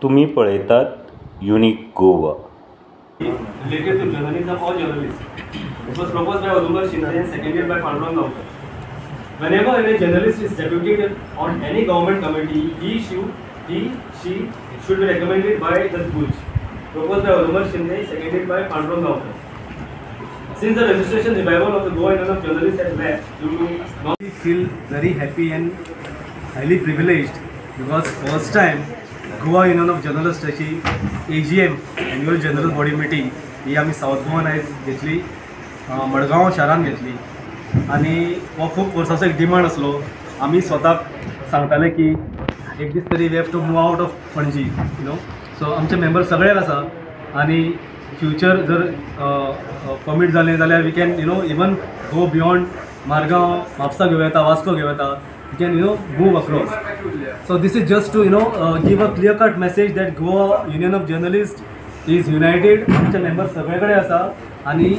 तुम्ही पळयतात unique Goa. Related to journalism or journalists. It was proposed by Udumbar Shinde and seconded by Pandurang Gaonkar. Whenever a journalist is deputed on any government committee, she should be recommended by the Guj. Proposed by Udumbar Shinde, seconded by Pandurang Gaonkar. Since the registration revival of the Goa Union of Journalists has lapsed due to we feel very happy and highly privileged because first time Goa union of journalist अशी AGM annual general body meeting ही आमी सावथ गोवान आयज घेतली, मडगांव शारान घेतली आनी हो खूब वर्सांचो एक डिमांड आसलो. आमी स्वताक सांगताले की एक दीस तरी we have to move out of Panaji so आमचे मेंबर सगळेच आसा आनी फ्युचर जर परमीट जालें जाल्यार we can even go beyond Margao, Mapusa घेवं येता, वास्को घेवं येता. You can move across. So this is just to give a clear-cut message that Goa Union of Journalists is united. आमचे मेंबर्स सगळेकडे आसा आणि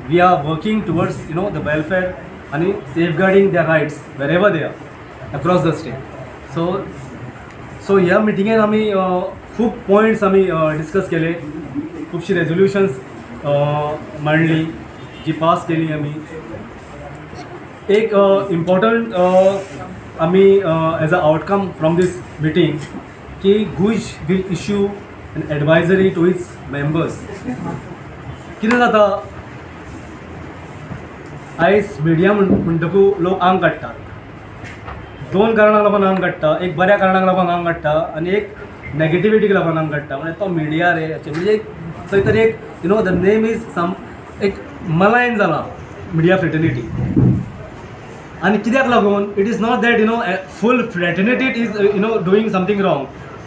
we are working towards the welfare आणि safeguarding their rights wherever they are across the state. So ह्या मिटिंगेन आमी खूब points आमी discuss केले, खूबशी रेजोल्युशन्स मांडली जी पास केली आमी. एक इम्पॉर्टंट आमी as a outcome from this meeting की GUJ will issue an advisory to its members. कितें जाता आयज मिडिया म्हणटकूच लोक आंग काडटा. दोन कारणांक लागून आंग काडटा, एक बऱ्या कारणाक लागून आंग काडटा आनी एक नेगेटिविटीक लागून आंग काडटा. म्हणजे तो मिडिया रे म्हणजे खंय तरी एक द नेम इज सम एक मलायन जाला मिडिया फ्रेटर्निटी. आणि कित्याक लागून it is not that full fraternity is doing something wrong.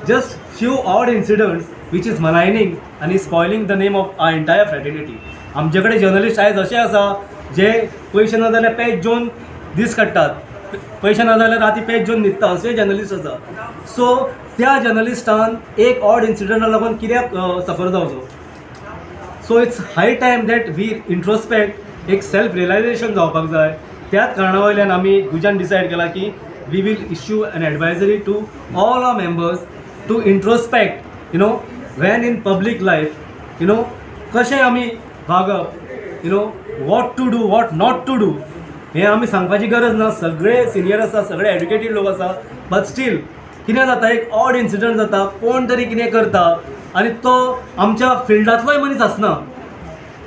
Just few odd incidents which is maligning आनी spoiling the name of our entire fraternity. आमचे कडेन journalist आयज अशे आसा जे पयशे ना जाल्यार पेज घेवन दीस काडटात, पयशे ना जाल्यार राती पेज घेवन न्हिदता, अशे जर्नलिस्ट आसा. सो त्या जर्नलिस्टान एक ऑड इन्सिडंटाक लागून कित्याक सफर जावचो. So it's high time that we introspect, एक सेल्फ रियलायजेशन जावपाक जाय. त्याच कारणा वयल्यान आमी गुजान डिसायड केला की we will issue an advisory to all our members to introspect when in public life कशें आमी वागप, what to do what not to do हें आमी सांगपाची गरज ना. सगळे सिनियर आसा, सगळे एड्युकेटेड लोक आसा, बट स्टील कितें जाता एक ऑड इन्सिडंट जाता, कोण तरी कितें करता आनी तो आमच्या फिल्डांतलोय मनीस आसना,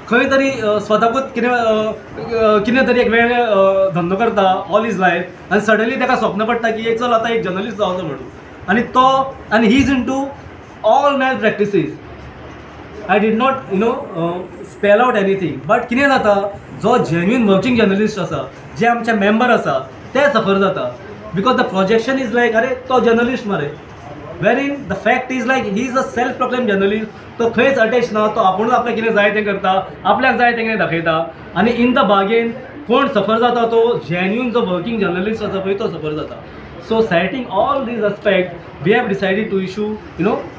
खंय तरी स्वताकूच कितें तरी एक वेगळे धंदो करता ऑल इज लायफ आनी सडनली ताका स्वप्न पडटा की चल आतां एक जर्नलिस्ट जावचो म्हणून आनी he is into all malpractices. I did not spell out anything, but कितें जाता जो जेन्युइन वर्किंग जर्नलिस्ट आसा, जे आमचे मेंबर आसा ते सफर जाता because the projection is like अरे तो जर्नलिस्ट मरे, wherein the fact is like he is a self proclaimed journalist. तो खंयच अटॅच ना, तो आपुणूच आपल्याक कितें जाय तें करता, आपल्याक जाय तें कितें दाखयता आनी इन द बागेन कोण सफर जाता तो जेन्युइन जो वर्किंग जर्नलिस्ट आसा पळय तो सफर जाता. So citing all these aspect we have decided to issue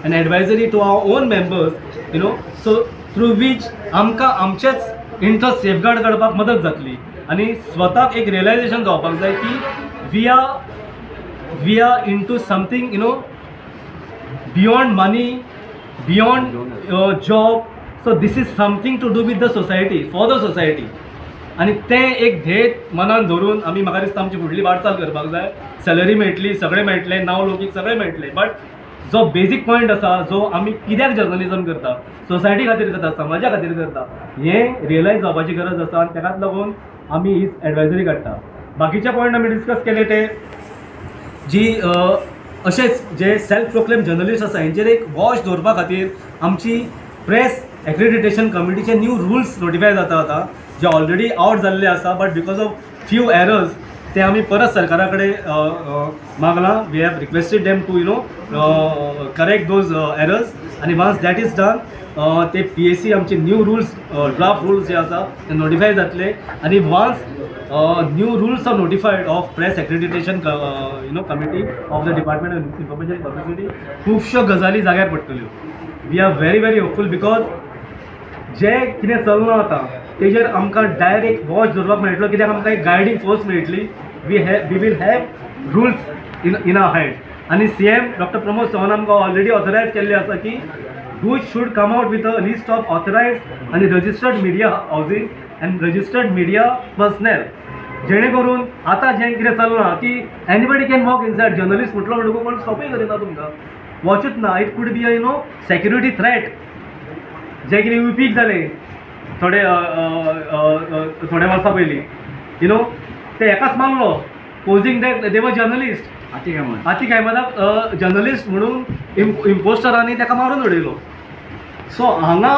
an advisory to our own members so through which आमकां आमचेच इंट्रस्ट सेफगार्ड करपाक मदत जातली आनी स्वताक एक रियलायजेशन जावपाक जाय की we are into something beyond money, beyond job. So this is something to do with the society, for the society. आणि तें एक ध्येय मनान धरून आमी म्हाका दिसता आमची फुडली वाटचाल करपाक जाय. सॅलरी मेळटली, सगळें मेळटलें, नांव लौकीक सगळें मेळटलें, बट जो बेजीक पॉयंट आसा जो आमी कित्याक जर्नलिजम करता, सोसायटी खातीर करता, समाजा खातीर करता, हें रियलायज जावपाची गरज आसा आनी ताकाच लागून आमी ही एडवायजरी काडटा. बाकीचे पॉयंट आमी डिस्कस केले ते जी अशेंच जे सेल्फ प्रोक्लेम जर्नलिस्ट आसा हेंचेर एक वॉच दवरपा खातीर आमची प्रेस एक्रेडिटेशन कमिटीचे न्यू रुल्स नोटिफाय जाता आतां, जे ऑलरेडी आउट जाल्ले आसा, but because of few errors ते आमी परत सरकारा कडेन मागलां. We have requested them to correct those errors आनी वन्स दॅट इज डन ते PSC आमचे न्यू रुल्स ड्राफ्ट रुल्स जे आसा ते नोटिफाय जातले आनी once new rules are notified of press accreditation committee of the department of information publicity खुबश्यो गजाली जाग्यार पडटल्यो. We are very very hopeful because जे कितें चलना आतां तेजेर आमकां डायरेक्ट वॉच दवरपाक मेळटलो, कित्याक आमकां एक गायडींग फोर्स मेळटली. We will have rules in our hand आनी CM डॉक्टर प्रमोद चव्हाण आमकां ऑलरेडी ऑथरायज केल्ले आसा की गुज should come out with a list of authorised आनी registered media houses and registered media personnel, जेणे करून आतां जें कितें चल्लां की anybody can walk inside, journalist म्हटलो म्हणटकूच कोण स्टॉपय करिना तुमकां, वॉचूच ना. It could be a security threat जे कितें UPक जाले थोडे वर्सां पयलीं ते एकाच मारलो पोजिंग दॅट दे वर जर्नलिस्ट. आतीक अहमदाक जर्नलिस्ट म्हणून इम्पोस्टरांनी ताका मारून उडयलो. सो हांगा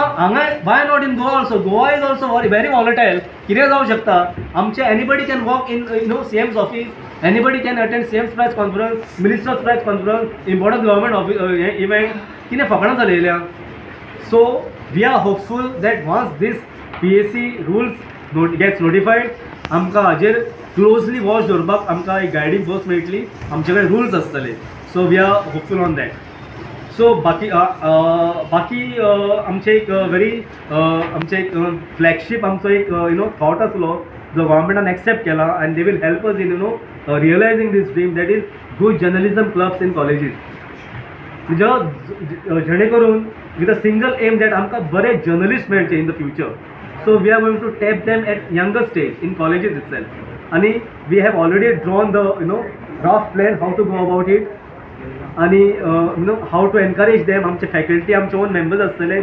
why not in Goa also, Goa is also very volatile. कितें जावं शकता आमचे anybody can walk in CM's office, anybody can attend CM's press conference, ministers press conference, important government event कितें फकाणां चलयल्या. So we are hopeful that once these PAC rules gets notified आमकां हाजेर closely watch दवरपाक आमकां एक guiding force मेळटली, आमचे कडेन रुल्स आसतले. So we are hopeful on that. So बाकी आमचे एक आमचे एक फ्लॅगशीप आमचो एक थॉट आसलो जो गव्हर्मेंटान एक्सेप्ट केला and they will help us in realising these dream, that is good journalism clubs in colleges. जेणे करून with a single aim that आमकां बरे जर्नलिस्ट मेळचे in the future. So we are going to tap them at younger stage in colleges itself. आणि we have already drawn the draft plan how to go about it आणि how to encourage them. आमचे faculty आमचे own members आसतले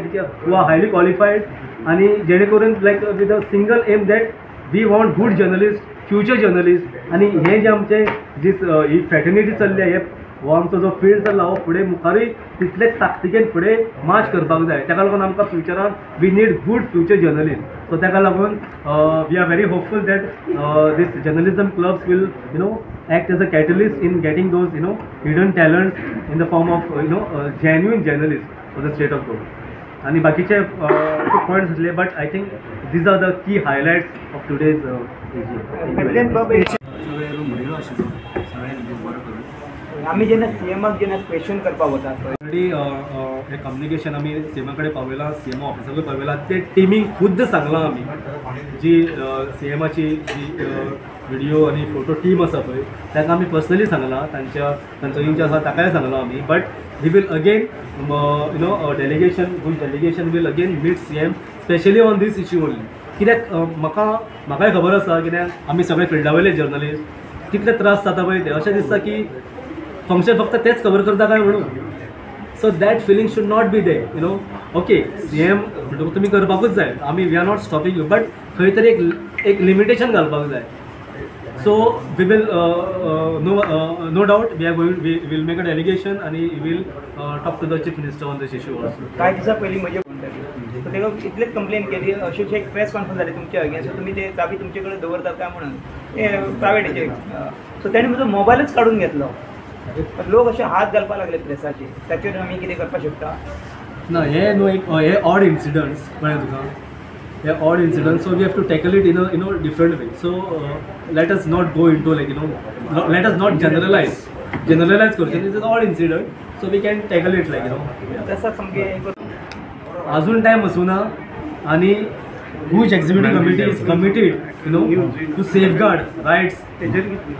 who are highly qualified आणि जेणे करून like with a single aim that we want good journalist, future journalist. आणि हे जे आमचे ही फ्रॅटर्निटी चल्ली हे हो आमचो जो फील्ड चल्ला हो फुडें मुखारूय तितलेच ताकतिकेन फुडें मार्च करपाक जाय. ताका लागून आमकां फ्युचरान we need good future journalist. So ताका लागून we are very hopeful that these journalism clubs will act as a catalyst in getting those hidden talents in the form of genuine journalists for the state of Goa. आणि बाकीचे points असले but I think these are the key highlights of today's आम्ही जेन्ना CMाक जेन्ना question करपाक वतात already हे communication आमी CMा कडेन पावयलां, CM ऑफिसाक पावयलां. ते टिमीक खुद्द सांगलां आमी जी CMाची जी व्हिडिओ आणि फोटो टीम आसा पळय ताका आमी पर्सनली सांगलां, तांचो इंच आसा ताकाय सांगलां आमी. But we will again delegation will again meet CM specially on this issue only. कित्याक म्हाकाय खबर आसा कित्याक आमी सगळे फिल्डा वयले जर्नलिस्ट कितले त्रास जाता पळय ते अशें दिसता की फंक्शन फक्त तेच कवर करता काय म्हणून. So that feeling should not be there okay. CM म्हणटकूच तुमी करपाकूच जाय, आमी we are not stopping you, but खंय तरी एक लिमिटेशन घालपाक जाय. So we will no doubt we will make a delegation आणि we will talk to the chief minister on this issue also. कांय दिसा पयलीं म्हजे सो तेका इतलेच कंप्लेन केली अशी एक प्रेस कॉन्फरन्स जाली तुमच्या अगेन्स्ट, तुमी ते चाबी तुमचे कडेन दवरतात काय म्हणून हे प्रायवेट हेजे. सो ताणें म्हजो मोबायलच काडून घेतलो. लोक असे हात घालपाक लागले प्रेसाचे, ताचेर आमी कितें करपाक शकता? ना हे न्हू एक हे ऑड इन्सिडंट्स कळ्ळें तुका, हे odd incidents. So we have to tackle it in a different way. So let us not go into like let us not generalize करचें. This is odd incident, so we can tackle it like तसाच सामकें अजून time वचूना. आणि whose executive committee is committed to safeguard rights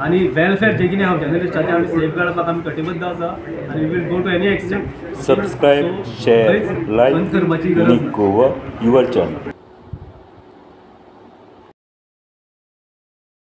आणि welfare जे कितें हांव जर्नलिस्टाचे आमी सेफगार्ड करपाक आमी कटिबद्ध आसा आणि we will go to any extent. Subscribe, share, like. Unique Goa your channel.